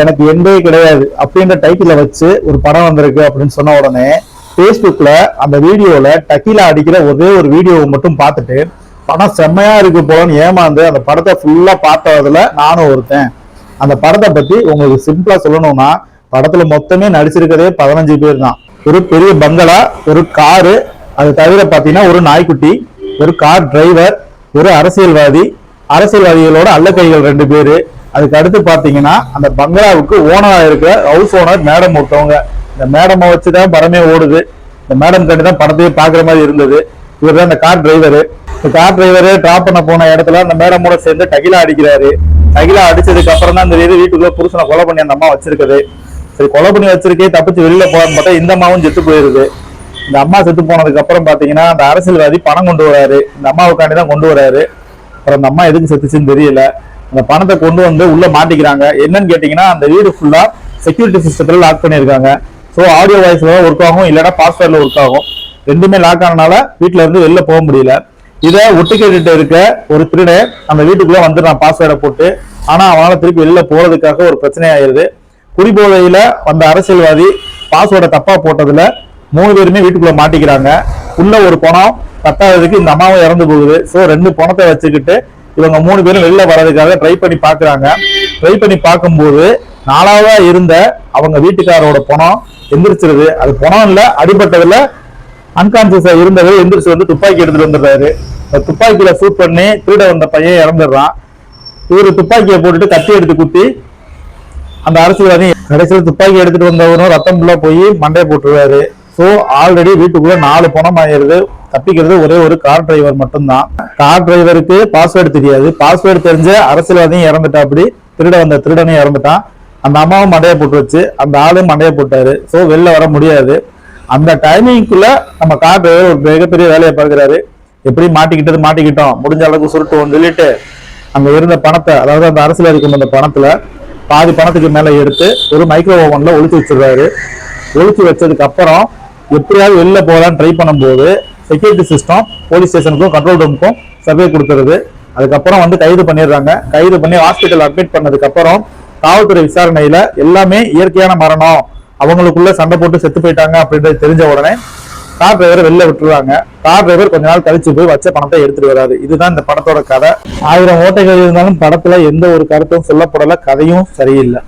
எனக்கு எண்டே கிடையாது அப்படின்ற டைட்டில வச்சு ஒரு படம் வந்திருக்கு அப்படின்னு சொன்ன உடனே பேஸ்புக்ல அந்த வீடியோல டக்கீலா அடிக்கிற ஒரே ஒரு வீடியோவை மட்டும் பார்த்துட்டு படம் செம்மையா இருக்கு போலன்னு ஏமாந்து அந்த படத்தை ஃபுல்லா பார்த்ததுல நானும் ஒருத்தன். அந்த படத்தை பத்தி உங்களுக்கு சிம்பிளா சொல்லணும்னா, படத்துல மொத்தமே நடிச்சிருக்கிறதே 15 பேர் தான். ஒரு பெரிய பங்களா, ஒரு காரு, அது தவிர பாத்தீங்கன்னா ஒரு நாய்க்குட்டி, ஒரு கார் டிரைவர், ஒரு அரசியல்வாதி, அரசியல்வாதிகளோட அல்லக்கைகள் 2 பேரு. அதுக்கு அடுத்து பாத்தீங்கன்னா அந்த பங்களாவுக்கு ஓனரா இருக்க ஹவுஸ் ஓனர் மேடம் ஒருத்தவங்க. இந்த மேடமை வச்சுதான் படமே ஓடுது. இந்த மேடம் கண்டு தான் படத்தையே பாக்குற மாதிரி இருந்தது. இவர் தான் இந்த கார் டிரைவரு. இந்த கார் டிரைவரு டிராப் பண்ண போன இடத்துல அந்த மேடமோட சேர்ந்து டகிலா அடிக்கிறாரு. டகிலா அடிச்சதுக்கு அப்புறம் தான் இந்த வீட்டுக்குள்ள புருஷனை கொலை பண்ணி அந்த அம்மா வச்சிருக்குது. சரி, கொலை பண்ணி வச்சிருக்கே, தப்பிச்சு வெளியில போகான்னு பார்த்தா இந்த அம்மாவும் செத்து போயிருது. இந்த அம்மா செத்து போனதுக்கு அப்புறம் பாத்தீங்கன்னா அந்த அரசியல்வாதி பணம் கொண்டு வராரு. இந்த அம்மாவுக்காண்டி தான் கொண்டு வராரு. அப்புறம் அந்த அம்மா எதுக்கு செத்துச்சுன்னு தெரியல. அந்த பணத்தை கொண்டு வந்து உள்ள மாட்டிக்கிறாங்க. என்னன்னு கேட்டீங்கன்னா அந்த வீடு ஃபுல்லா செக்யூரிட்டி சிஸ்டத்துல லாக் பண்ணிருக்காங்க. ஸோ ஆடியோ வாய்ஸ்ல ஒர்க் ஆகும், இல்லைன்னா பாஸ்வேர்ட்ல ஒர்க் ஆகும். ரெண்டுமே லாக் ஆனனால வீட்டுல இருந்து வெளில போக முடியல. இதை ஒட்டு கேட்டுட்டு இருக்க ஒரு திருடன் அந்த வீட்டுக்குள்ள வந்துடுறான் பாஸ்வேர்டை போட்டு. ஆனா அவனால திருப்பி வெளில போறதுக்காக ஒரு பிரச்சனை ஆயிருது. குடிபோதையில வந்த அரசியல்வாதி பாஸ்வேர்டை தப்பா போட்டதுல 3 பேருமே வீட்டுக்குள்ள மாட்டிக்கிறாங்க. உள்ள ஒரு பணம் பத்தாவதுக்கு இந்த அம்மாவும் இறந்து போகுது. ஸோ 2 பணத்தை வச்சுக்கிட்டு இவங்க 3 பேரும் வெளில வர்றதுக்காக ட்ரை பண்ணி பாக்குறாங்க. ட்ரை பண்ணி பார்க்கும்போது 4வதா இருந்த அவங்க வீட்டுக்காரோட பணம் எந்திரிச்சிருது. அது பணம் இல்ல, அடிபட்டதுல அன்கான்சியஸா இருந்தவர் எந்திரிச்சு வந்து துப்பாக்கி எடுத்துட்டு வந்துடுறாரு. துப்பாக்கியில ஷூட் பண்ணி திருட வந்த பையன் இறந்துடுறான். இவரு துப்பாக்கியை போட்டுட்டு கத்தி எடுத்து குத்தி அந்த அரசியல்வாதி கடைசியில் துப்பாக்கி எடுத்துட்டு வந்தவரும் ரத்தம் ஃபுல்லா போய் மண்டையை போட்டுருவாரு. ஸோ ஆல்ரெடி வீட்டுக்குள்ள 4 பணம் ஆயிருது. தப்பிக்கிறது ஒரே ஒரு கார் டிரைவர் மட்டும்தான். கார் டிரைவருக்கு பாஸ்வேர்டு தெரியாது. பாஸ்வேர்டு தெரிஞ்ச அரசியல்வாதியும் இறந்துட்டா, அப்படி திருட வந்த திருடனையும் இறந்துட்டான். அந்த அம்மாவும் மண்டையை போட்டு வச்சு அந்த ஆளும் மண்டையை போட்டாரு. ஸோ வெளில வர முடியாது. அந்த டைமிங்குள்ள நம்ம கார் டிரைவர் ஒரு மிகப்பெரிய வேலையை பார்க்கிறாரு. எப்படி மாட்டிக்கிட்டோம், முடிஞ்ச அளவுக்கு சுருட்டுவோம் சொல்லிட்டு அங்க இருந்த பணத்தை, அதாவது அந்த அரசியல்வாதி கொண்டு வந்த பணத்துல பாதி பணத்துக்கு மேல எடுத்து ஒரு மைக்ரோ ஓவன்ல ஒழிச்சு வச்சிருக்காரு. ஒழிச்சு வச்சதுக்கு அப்புறம் எப்படியாவது வெளில போகலான்னு ட்ரை பண்ணும்போது செக்யூரிட்டி சிஸ்டம் போலீஸ் ஸ்டேஷனுக்கும் கண்ட்ரோல் ரூமுக்கும் சர்வே கொடுத்துருது. அதுக்கப்புறம் வந்து கைது பண்ணிடுறாங்க. கைது பண்ணி ஹாஸ்பிட்டல் அட்மிட் பண்ணதுக்கு அப்புறம் காவல்துறை விசாரணையில எல்லாமே இயற்கையான மரணம், அவங்களுக்குள்ள சண்டை போட்டு செத்து போயிட்டாங்க அப்படின்றது தெரிஞ்ச உடனே கார் டிரைவரை வெளில விட்டுருவாங்க. கார் டிரைவர் கொஞ்ச நாள் கழிச்சு போய் வச்ச பணத்தை எடுத்துட்டு வராது. இதுதான் இந்த படத்தோட கதை. 1000 ஓட்டைகள் இருந்தாலும் படத்துல எந்த ஒரு கருத்தும் சொல்லப்படல, கதையும் சரியில்லை.